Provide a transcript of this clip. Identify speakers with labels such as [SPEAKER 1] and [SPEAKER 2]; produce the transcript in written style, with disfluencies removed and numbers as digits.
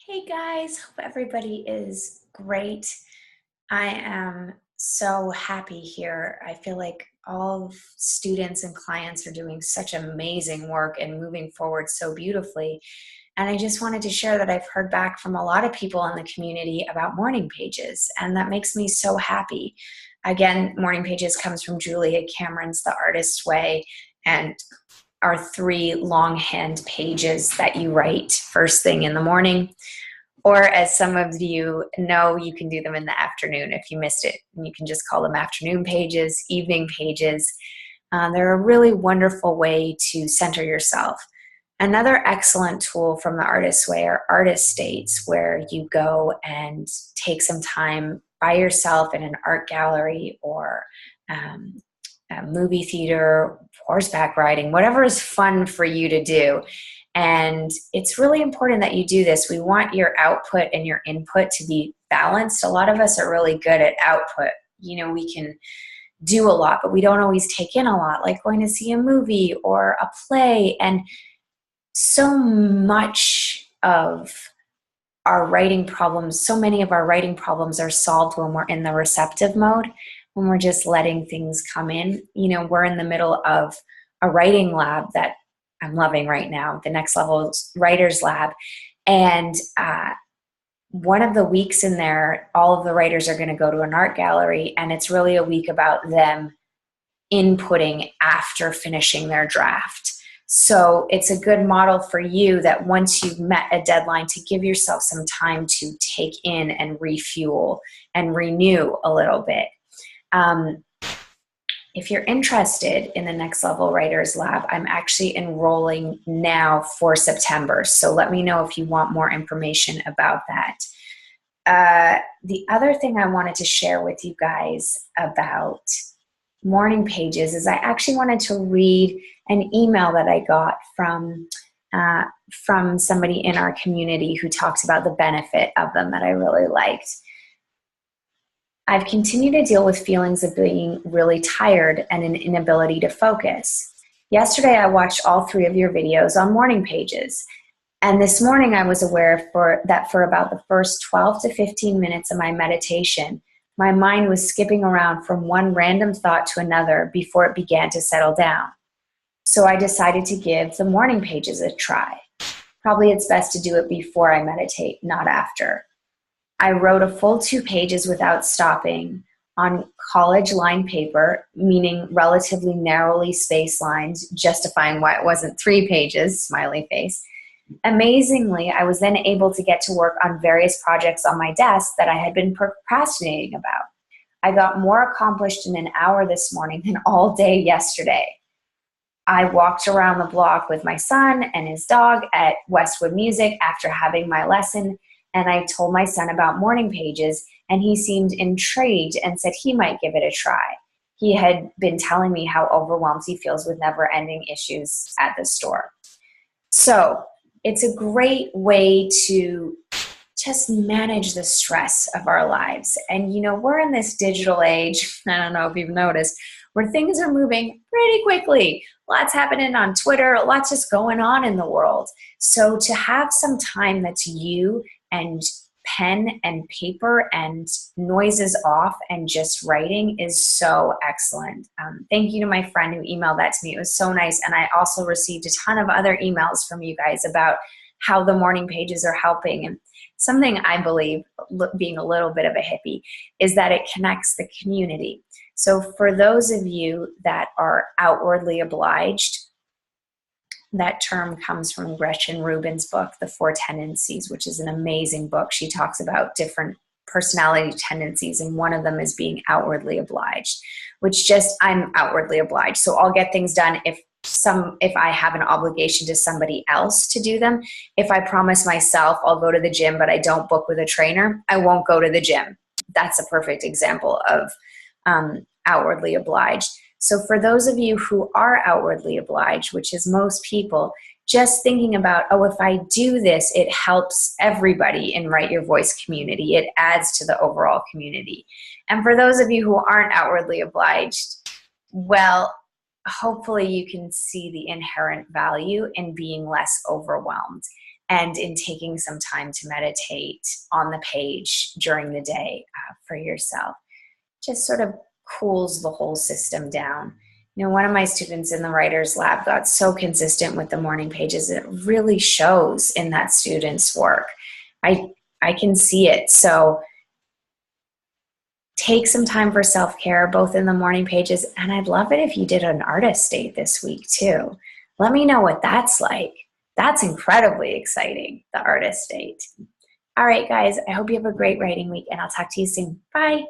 [SPEAKER 1] Hey guys, hope everybody is great. I am so happy here. I feel like all students and clients are doing such amazing work and moving forward so beautifully. And I just wanted to share that I've heard back from a lot of people in the community about morning pages, and that makes me so happy. Again, morning pages comes from Julia Cameron's The Artist's Way, and are three longhand pages that you write first thing in the morning. Or as some of you know, you can do them in the afternoon if you missed it. And you can just call them afternoon pages, evening pages. They're a really wonderful way to center yourself. Another excellent tool from the Artist's Way are artist states, where you go and take some time by yourself in an art gallery or a movie theater, horseback riding, whatever is fun for you to do. And it's really important that you do this. We want your output and your input to be balanced. A lot of us are really good at output. You know, we can do a lot, but we don't always take in a lot, like going to see a movie or a play. And so much of our writing problems, so many of our writing problems are solved when we're in the receptive mode, when we're just letting things come in. You know, we're in the middle of a writing lab that I'm loving right now, the Next Level Writers Lab. And one of the weeks in there, all of the writers are going to go to an art gallery, and it's really a week about them inputting after finishing their draft. So it's a good model for you that once you've met a deadline, to give yourself some time to take in and refuel and renew a little bit. If you're interested in the Next Level Writers Lab, I'm actually enrolling now for September. So let me know if you want more information about that. The other thing I wanted to share with you guys about morning pages is I actually wanted to read an email that I got from somebody in our community who talks about the benefit of them that I really liked. I've continued to deal with feelings of being really tired and an inability to focus. Yesterday, I watched all three of your videos on morning pages. And this morning, I was aware that for about the first 12 to 15 minutes of my meditation, my mind was skipping around from one random thought to another before it began to settle down. So I decided to give the morning pages a try. Probably it's best to do it before I meditate, not after. I wrote a full 2 pages without stopping on college line paper, meaning relatively narrowly spaced lines, justifying why it wasn't 3 pages, smiley face. Amazingly, I was then able to get to work on various projects on my desk that I had been procrastinating about. I got more accomplished in an hour this morning than all day yesterday. I walked around the block with my son and his dog at Westwood Music after having my lesson, and I told my son about morning pages, and he seemed intrigued and said he might give it a try. He had been telling me how overwhelmed he feels with never-ending issues at the store. So it's a great way to just manage the stress of our lives. And, you know, we're in this digital age, I don't know if you've noticed, where things are moving pretty quickly. Lots happening on Twitter, lots just going on in the world. So to have some time that's you and pen and paper and noises off and just writing is so excellent. Thank you to my friend who emailed that to me. It was so nice. And I also received a ton of other emails from you guys about how the morning pages are helping. And something I believe, being a little bit of a hippie, is that it connects the community. So for those of you that are outwardly obliged, that term comes from Gretchen Rubin's book, The Four Tendencies, which is an amazing book. She talks about different personality tendencies, and one of them is being outwardly obliged, which just, I'm outwardly obliged. So I'll get things done if I have an obligation to somebody else to do them. If I promise myself I'll go to the gym, but I don't book with a trainer, I won't go to the gym. That's a perfect example of outwardly obliged. So for those of you who are outwardly obliged, which is most people, just thinking about, oh, if I do this, it helps everybody in Write Your Voice community. It adds to the overall community. And for those of you who aren't outwardly obliged, well, hopefully you can see the inherent value in being less overwhelmed. and in taking some time to meditate on the page during the day for yourself. Just sort of cools the whole system down. One of my students in the writer's lab got so consistent with the morning pages. It really shows in that student's work. I can see it. So take some time for self-care, both in the morning pages, and I'd love it if you did an artist date this week too. Let me know what that's like. That's incredibly exciting, the artist date. All right, guys, I hope you have a great writing week, and I'll talk to you soon. Bye.